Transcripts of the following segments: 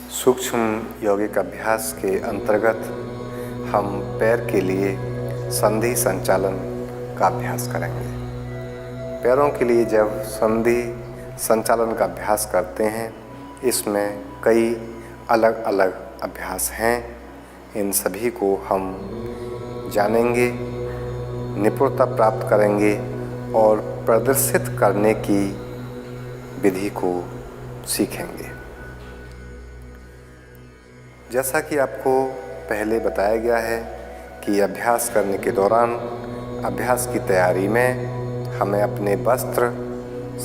सूक्ष्म यौगिक अभ्यास के अंतर्गत हम पैर के लिए संधि संचालन का अभ्यास करेंगे। पैरों के लिए जब संधि संचालन का अभ्यास करते हैं, इसमें कई अलग अलग अभ्यास हैं। इन सभी को हम जानेंगे, निपुणता प्राप्त करेंगे और प्रदर्शित करने की विधि को सीखेंगे। जैसा कि आपको पहले बताया गया है कि अभ्यास करने के दौरान अभ्यास की तैयारी में हमें अपने वस्त्र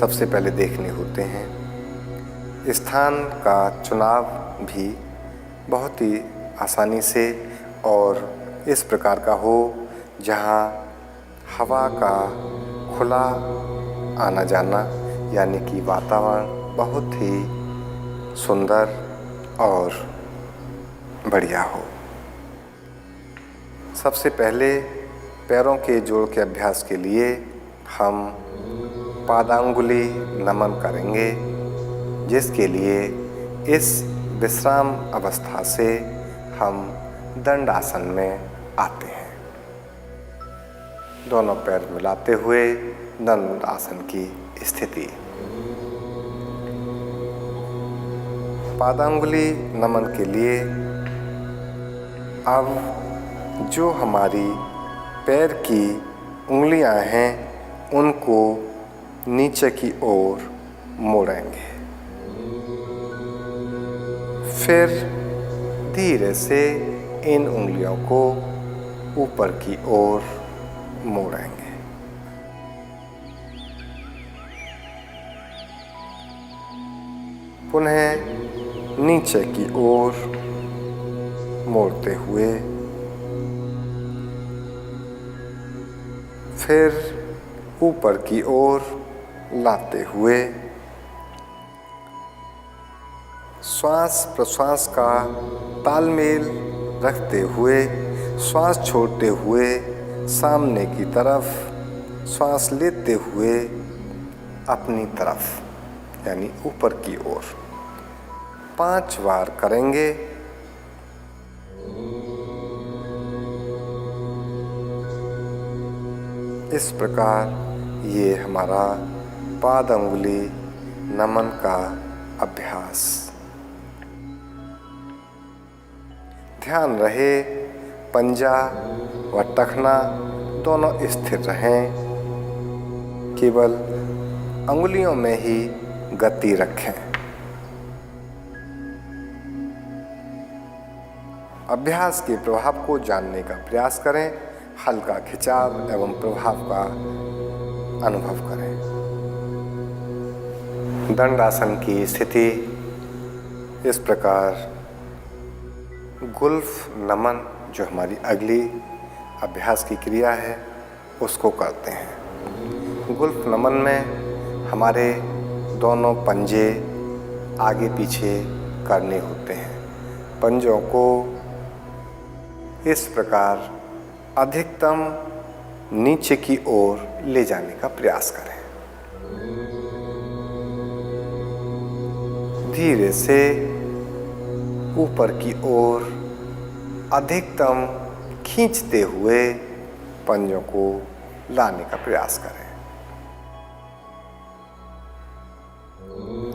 सबसे पहले देखने होते हैं। स्थान का चुनाव भी बहुत ही आसानी से और इस प्रकार का हो जहाँ हवा का खुला आना जाना यानी कि वातावरण बहुत ही सुंदर और बढ़िया हो। सबसे पहले पैरों के जोड़ के अभ्यास के लिए हम पादांगुली नमन करेंगे, जिसके लिए इस विश्राम अवस्था से हम दंडासन में आते हैं। दोनों पैर मिलाते हुए दंडासन की स्थिति। पादांगुली नमन के लिए अब जो हमारी पैर की उंगलियां हैं उनको नीचे की ओर मोड़ेंगे। फिर धीरे से इन उंगलियों को ऊपर की ओर मोड़ेंगे। पुनः नीचे की ओर मोड़ते हुए फिर ऊपर की ओर लाते हुए श्वास प्रश्वास का तालमेल रखते हुए श्वास छोड़ते हुए सामने की तरफ श्वास लेते हुए अपनी तरफ यानी ऊपर की ओर 5 बार करेंगे। इस प्रकार ये हमारा पादांगुली नमन का अभ्यास। ध्यान रहे पंजा व टखना दोनों स्थिर रहें, केवल अंगुलियों में ही गति रखें। अभ्यास के प्रभाव को जानने का प्रयास करें, हल्का खिंचाव एवं प्रभाव का अनुभव करें। दंडासन की स्थिति इस प्रकार। गुल्फ नमन जो हमारी अगली अभ्यास की क्रिया है उसको करते हैं। गुल्फ नमन में हमारे दोनों पंजे आगे पीछे करने होते हैं। पंजों को इस प्रकार अधिकतम नीचे की ओर ले जाने का प्रयास करें। धीरे से ऊपर की ओर अधिकतम खींचते हुए पंजों को लाने का प्रयास करें।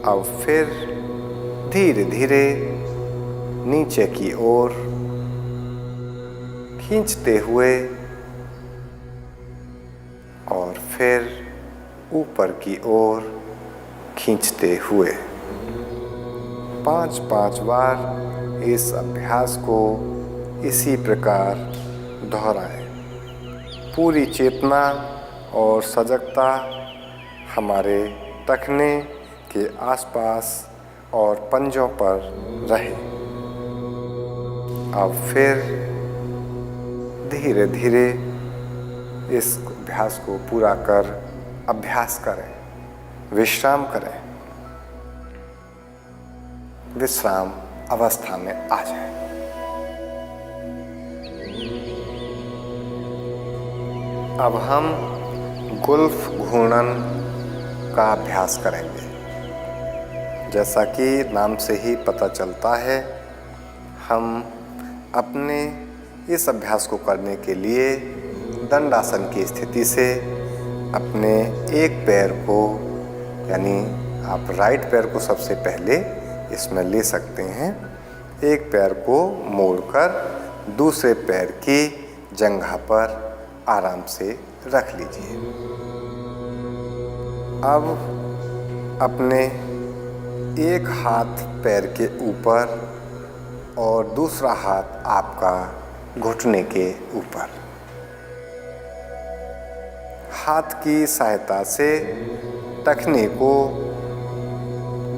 अब फिर धीरे धीरे नीचे की ओर खींचते हुए और फिर ऊपर की ओर खींचते हुए 5-5 बार इस अभ्यास को इसी प्रकार दोहराएं। पूरी चेतना और सजगता हमारे टखने के आसपास और पंजों पर रहे। अब फिर धीरे धीरे इस अभ्यास को पूरा कर अभ्यास करें, विश्राम करें। विश्राम अवस्था में आ जाएं। अब हम गुल्फ घूर्णन का अभ्यास करेंगे। जैसा कि नाम से ही पता चलता है, हम अपने इस अभ्यास को करने के लिए दंडासन की स्थिति से अपने एक पैर को, यानी आप राइट पैर को सबसे पहले इसमें ले सकते हैं। एक पैर को मोड़कर दूसरे पैर की जंघा पर आराम से रख लीजिए। अब अपने एक हाथ पैर के ऊपर और दूसरा हाथ आपका घुटने के ऊपर, हाथ की सहायता से टखने को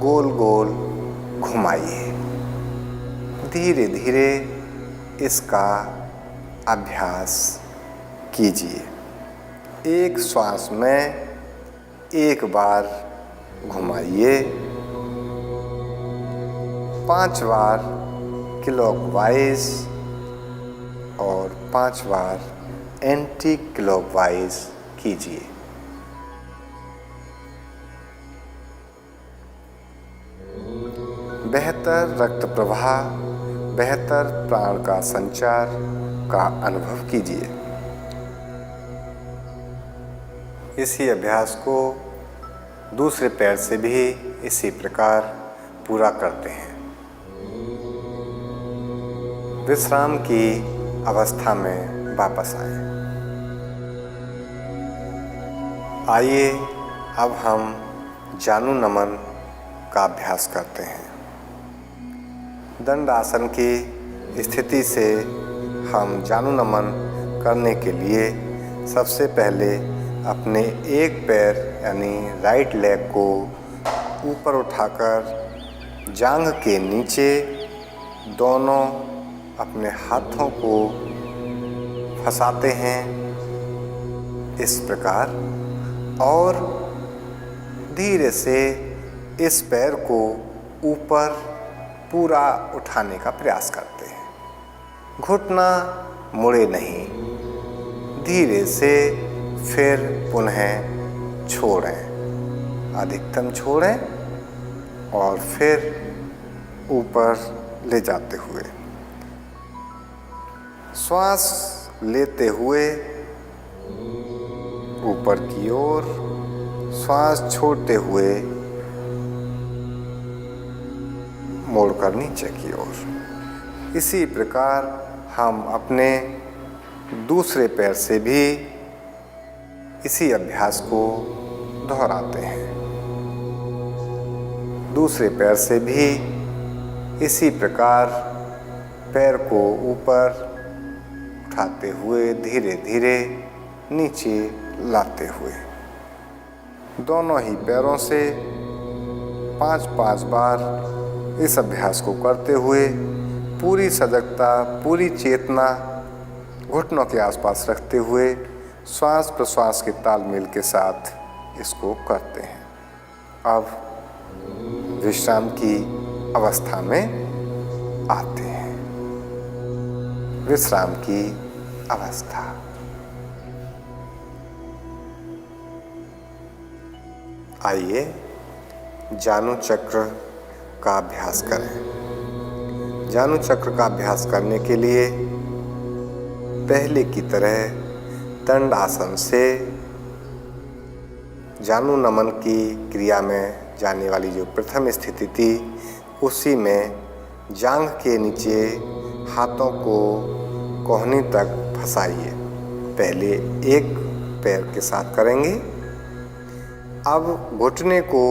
गोल गोल घुमाइए। धीरे धीरे इसका अभ्यास कीजिए। एक श्वास में एक बार घुमाइए, 5 बार क्लॉकवाइज और 5 बार एंटी क्लॉकवाइज कीजिए। बेहतर रक्त प्रवाह, बेहतर प्राण का संचार का अनुभव कीजिए। इसी अभ्यास को दूसरे पैर से भी इसी प्रकार पूरा करते हैं। विश्राम की अवस्था में वापस आए। आइए अब हम जानु नमन का अभ्यास करते हैं। दंड आसन की स्थिति से हम जानु नमन करने के लिए सबसे पहले अपने एक पैर यानी राइट लेग को ऊपर उठाकर जांघ के नीचे दोनों अपने हाथों को फंसाते हैं इस प्रकार, और धीरे से इस पैर को ऊपर पूरा उठाने का प्रयास करते हैं। घुटना मुड़े नहीं, धीरे से फिर पुनः छोड़ें, अधिकतम छोड़ें और फिर ऊपर ले जाते हुए श्वास लेते हुए ऊपर की ओर, श्वास छोड़ते हुए मोड़कर नीचे की ओर। इसी प्रकार हम अपने दूसरे पैर से भी इसी अभ्यास को दोहराते हैं। दूसरे पैर से भी इसी प्रकार पैर को ऊपर उठाते हुए धीरे धीरे नीचे लाते हुए दोनों ही पैरों से 5-5 बार इस अभ्यास को करते हुए पूरी सजगता, पूरी चेतना घुटनों के आसपास रखते हुए श्वास प्रश्वास के तालमेल के साथ इसको करते हैं। अब विश्राम की अवस्था में आते हैं। विश्राम की अवस्था। आइए जानु चक्र का अभ्यास करें। जानु चक्र का अभ्यास करने के लिए पहले की तरह दंड आसन से जानु नमन की क्रिया में जाने वाली जो प्रथम स्थिति थी, उसी में जांघ के नीचे हाथों को कोहनी तक फंसाइए। पहले एक पैर के साथ करेंगे। अब घुटने को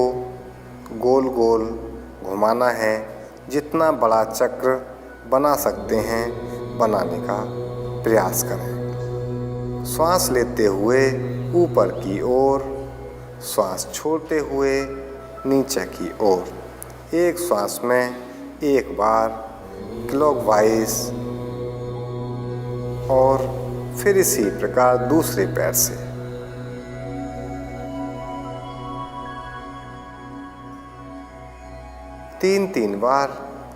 गोल गोल घुमाना है। जितना बड़ा चक्र बना सकते हैं बनाने का प्रयास करें। श्वास लेते हुए ऊपर की ओर, श्वास छोड़ते हुए नीचे की ओर। एक श्वास में एक बार क्लॉकवाइज और फिर इसी प्रकार दूसरे पैर से। तीन बार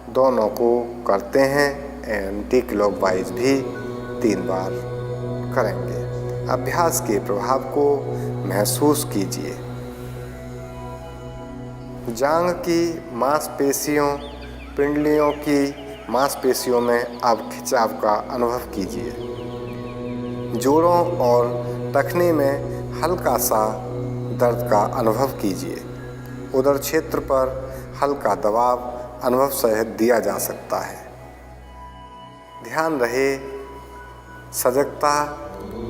दोनों को करते हैं। एंटी क्लॉकवाइज भी 3 बार करेंगे। अभ्यास के प्रभाव को महसूस कीजिए। जांघ की मांसपेशियों, पिंडलियों की मांसपेशियों में अब खिंचाव का अनुभव कीजिए। जोड़ों और टखने में हल्का सा दर्द का अनुभव कीजिए। उदर क्षेत्र पर हल्का दबाव अनुभव सहित दिया जा सकता है। ध्यान रहे, सजगता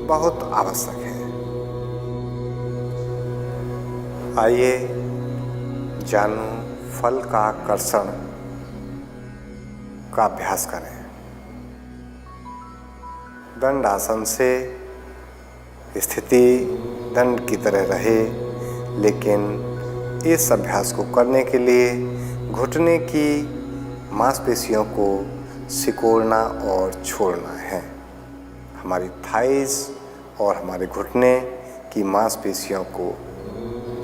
बहुत आवश्यक है। आइए जानू फल का कर्षण का अभ्यास करें। दंड आसन से स्थिति दंड की तरह रहे, लेकिन इस अभ्यास को करने के लिए घुटने की मांसपेशियों को सिकोड़ना और छोड़ना है। हमारी थाइस और हमारे घुटने की मांसपेशियों को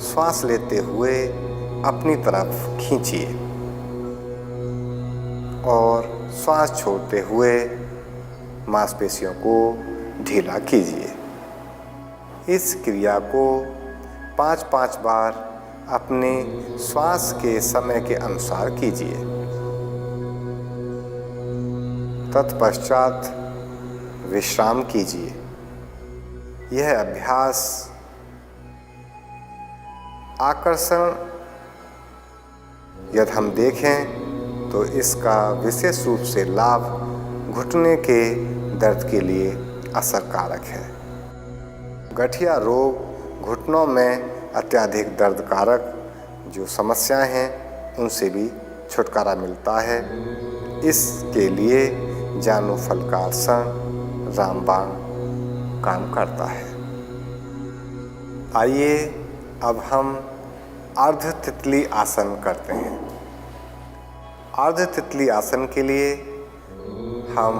श्वास लेते हुए अपनी तरफ खींचिए और श्वास छोड़ते हुए मांसपेशियों को ढीला कीजिए। इस क्रिया को 5-5 बार अपने श्वास के समय के अनुसार कीजिए। तत्पश्चात विश्राम कीजिए। यह अभ्यास आकर्षण यदि हम देखें तो इसका विशेष रूप से लाभ घुटने के दर्द के लिए असरकारक है। गठिया रोग, घुटनों में अत्यधिक दर्दकारक जो समस्याएं हैं उनसे भी छुटकारा मिलता है। इसके लिए जानू फल का आसन रामबाण काम करता है। आइए अब हम अर्ध तितली आसन करते हैं। अर्ध तितली आसन के लिए हम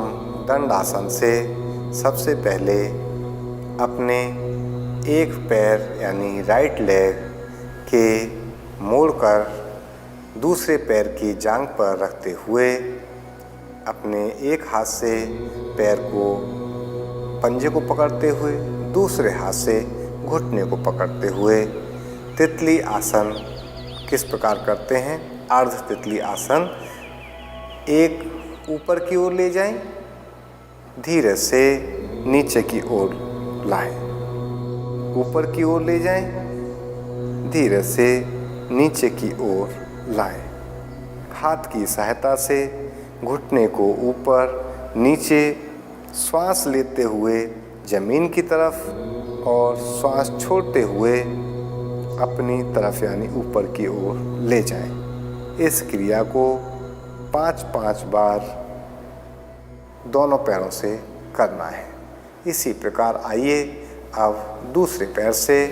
दंड आसन से सबसे पहले अपने एक पैर यानी राइट लेग के मोड़कर दूसरे पैर की जांघ पर रखते हुए अपने एक हाथ से पैर को पंजे को पकड़ते हुए दूसरे हाथ से घुटने को पकड़ते हुए तितली आसन किस प्रकार करते हैं। अर्ध तितली आसन, एक ऊपर की ओर ले जाएं, धीरे से नीचे की ओर लाएं। ऊपर की ओर ले जाएं, धीरे से नीचे की ओर लाएं। हाथ की सहायता से घुटने को ऊपर नीचे श्वास लेते हुए जमीन की तरफ और श्वास छोड़ते हुए अपनी तरफ यानी ऊपर की ओर ले जाएं। इस क्रिया को 5-5 बार दोनों पैरों से करना है। इसी प्रकार आइए अब दूसरे पैर से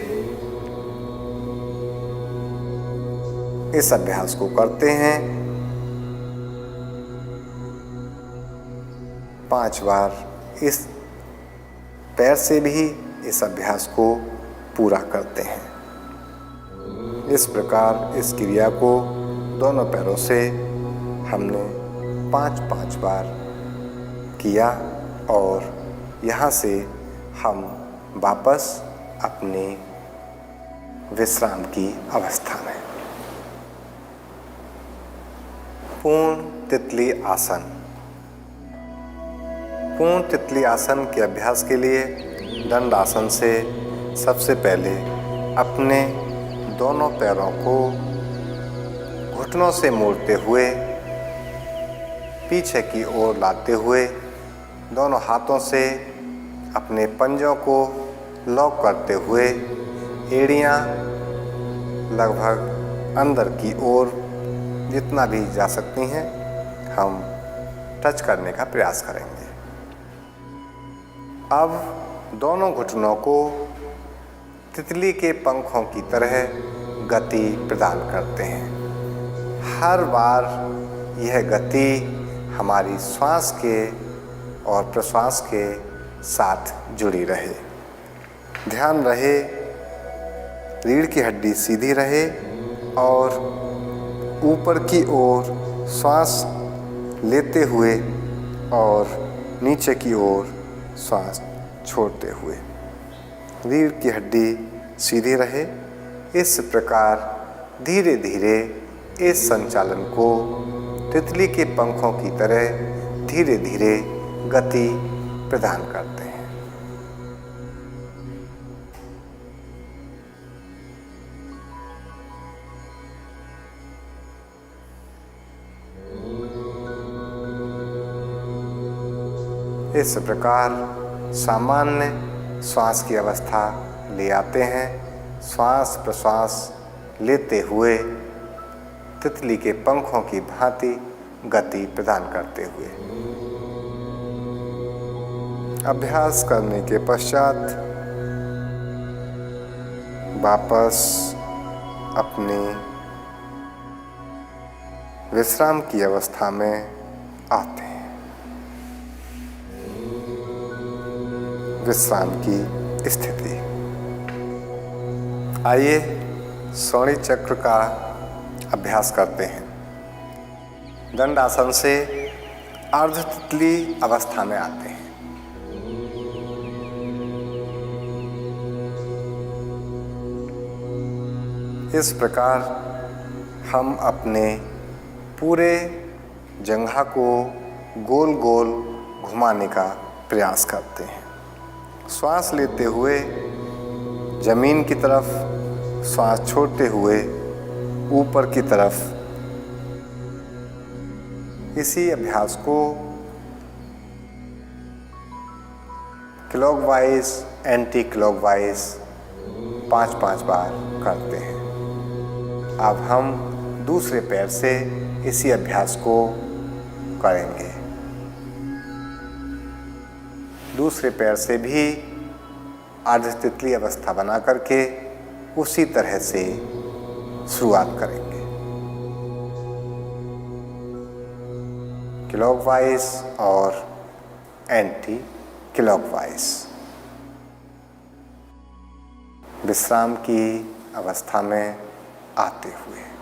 इस अभ्यास को करते हैं। 5 बार इस पैर से भी इस अभ्यास को पूरा करते हैं। इस प्रकार इस क्रिया को दोनों पैरों से हमने 5-5 बार किया और यहाँ से हम वापस अपने विश्राम की अवस्था में। पूर्ण तितली आसन। पूर्ण तितली आसन के अभ्यास के लिए दंड आसन से सबसे पहले अपने दोनों पैरों को घुटनों से मोड़ते हुए पीछे की ओर लाते हुए दोनों हाथों से अपने पंजों को लॉक करते हुए एड़ियाँ लगभग अंदर की ओर जितना भी जा सकती हैं हम टच करने का प्रयास करेंगे। अब दोनों घुटनों को तितली के पंखों की तरह गति प्रदान करते हैं। हर बार यह गति हमारी श्वास के और प्रश्वास के साथ जुड़ी रहे। ध्यान रहे, रीढ़ की हड्डी सीधी रहे और ऊपर की ओर श्वास लेते हुए और नीचे की ओर श्वास छोड़ते हुए रीढ़ की हड्डी सीधी रहे। इस प्रकार धीरे धीरे इस संचालन को तितली के पंखों की तरह धीरे धीरे गति प्रदान करते हैं। इस प्रकार सामान्य श्वास की अवस्था ले आते हैं, श्वास प्रश्वास लेते हुए तितली के पंखों की भांति गति प्रदान करते हुए। अभ्यास करने के पश्चात वापस अपनी विश्राम की अवस्था में आते हैं। विश्राम की स्थिति। आइए श्रोणी चक्र का अभ्यास करते हैं। दंडासन से अर्ध तितली अवस्था में आते हैं। इस प्रकार हम अपने पूरे जंघा को गोल गोल घुमाने का प्रयास करते हैं। श्वास लेते हुए जमीन की तरफ, श्वास छोड़ते हुए ऊपर की तरफ। इसी अभ्यास को क्लॉकवाइज एंटी क्लॉकवाइज 5-5 बार करते हैं। अब हम दूसरे पैर से इसी अभ्यास को करेंगे। दूसरे पैर से भी अर्ध तितली अवस्था बना करके उसी तरह से शुरुआत करेंगे। क्लॉकवाइज और एंटी क्लॉकवाइज। विश्राम की अवस्था में आते हुए